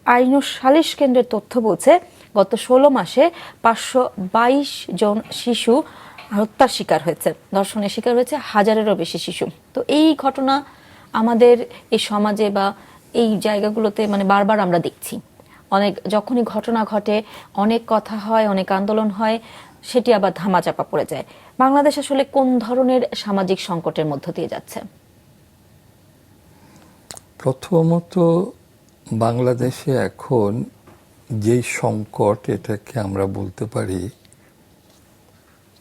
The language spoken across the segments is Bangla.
আইন ও সালিশ কেন্দ্রের তথ্য বলছে গত ১৬ মাসে ৫২২ জন শিশু হত্যার শিকার হয়েছে, ধর্ষণের শিকার হয়েছে হাজারেরও বেশি শিশু। তো এই ঘটনা আমাদের এই সমাজে বা এই জায়গাগুলোতে মানে বারবার আমরা দেখছি। অনেক যখনই ঘটনা ঘটে অনেক কথা হয়, অনেক আন্দোলন হয়, সেটি আবার ধামাচাপা পড়ে যায়। বাংলাদেশ আসলে কোন ধরনের সামাজিক সংকটের মধ্য দিয়ে যাচ্ছে? প্রথমত, বাংলাদেশে এখন যেই সংকট, এটাকে আমরা বলতে পারি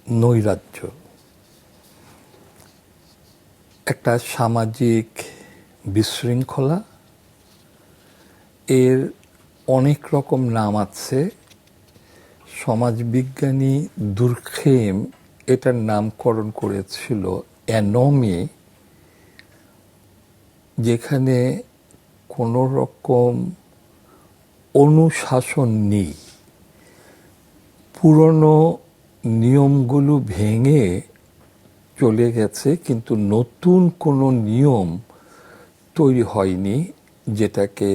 নৈরাজ্য। একটা সামাজিক বিশৃঙ্খলা, এর অনেক রকম নাম আছে। সমাজবিজ্ঞানী দুর্খেম এটার নামকরণ করেছিল অ্যানমি, যেখানে কোনো রকম অনুশাসন নেই। পুরনো নিয়মগুলো ভেঙে চলে গেছে, কিন্তু নতুন কোনো নিয়ম তৈরি হয়নি যেটাকে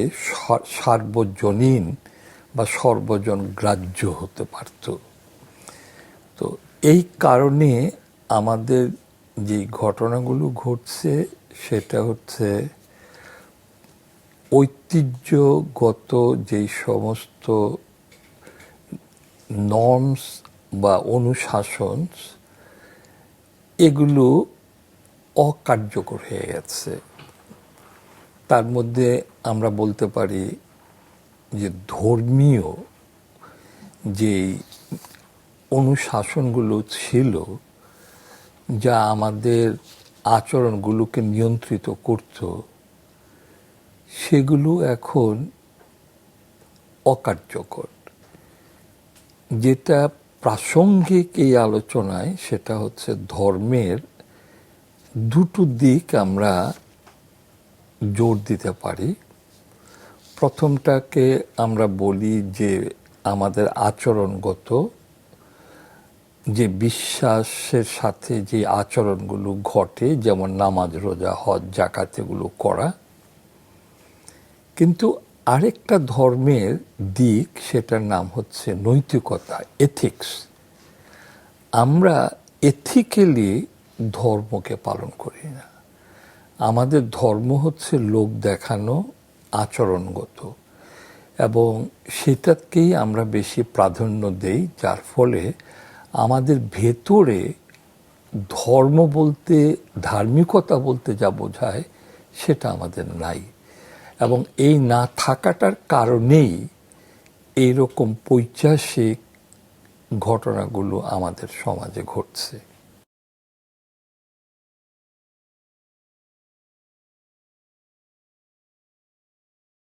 সার্বজনীন বা সর্বজন গ্রাহ্য হতে পারত। তো এই কারণে আমাদের যে ঘটনাগুলো ঘটছে সেটা হচ্ছে ঐতিহ্যগত যেই সমস্ত নর্মস বা অনুশাসন, এগুলো অকার্যকর হয়ে গেছে। তার মধ্যে আমরা বলতে পারি যে ধর্মীয় যে অনুশাসনগুলো ছিল, যা আমাদের আচরণগুলোকে নিয়ন্ত্রিত করত, সেগুলো এখন অকার্যকর। যেটা প্রাসঙ্গিক এই আলোচনায়, সেটা হচ্ছে ধর্মের দুটো দিক আমরা জোর দিতে পারি। প্রথমটাকে আমরা বলি যে আমাদের আচরণগত, যে বিশ্বাসের সাথে যে আচরণগুলো ঘটে, যেমন নামাজ, রোজা, হজ, যাকাত, এগুলো করা। কিন্তু আরেকটা ধর্মের দিক, সেটার নাম হচ্ছে নৈতিকতা, এথিক্স। আমরা এথিক্যালি ধর্মকে পালন করি না। আমাদের ধর্ম হচ্ছে লোক দেখানো, আচরণগত, এবং সেটাকেই আমরা বেশি প্রাধান্য দেই, যার ফলে আমাদের ভেতরে ধর্ম বলতে, ধার্মিকতা বলতে যা বোঝায়, সেটা আমাদের নাই। এবং এই না থাকাটার কারণেই এইরকম পৈশাচিক ঘটনাগুলো আমাদের সমাজে ঘটছে।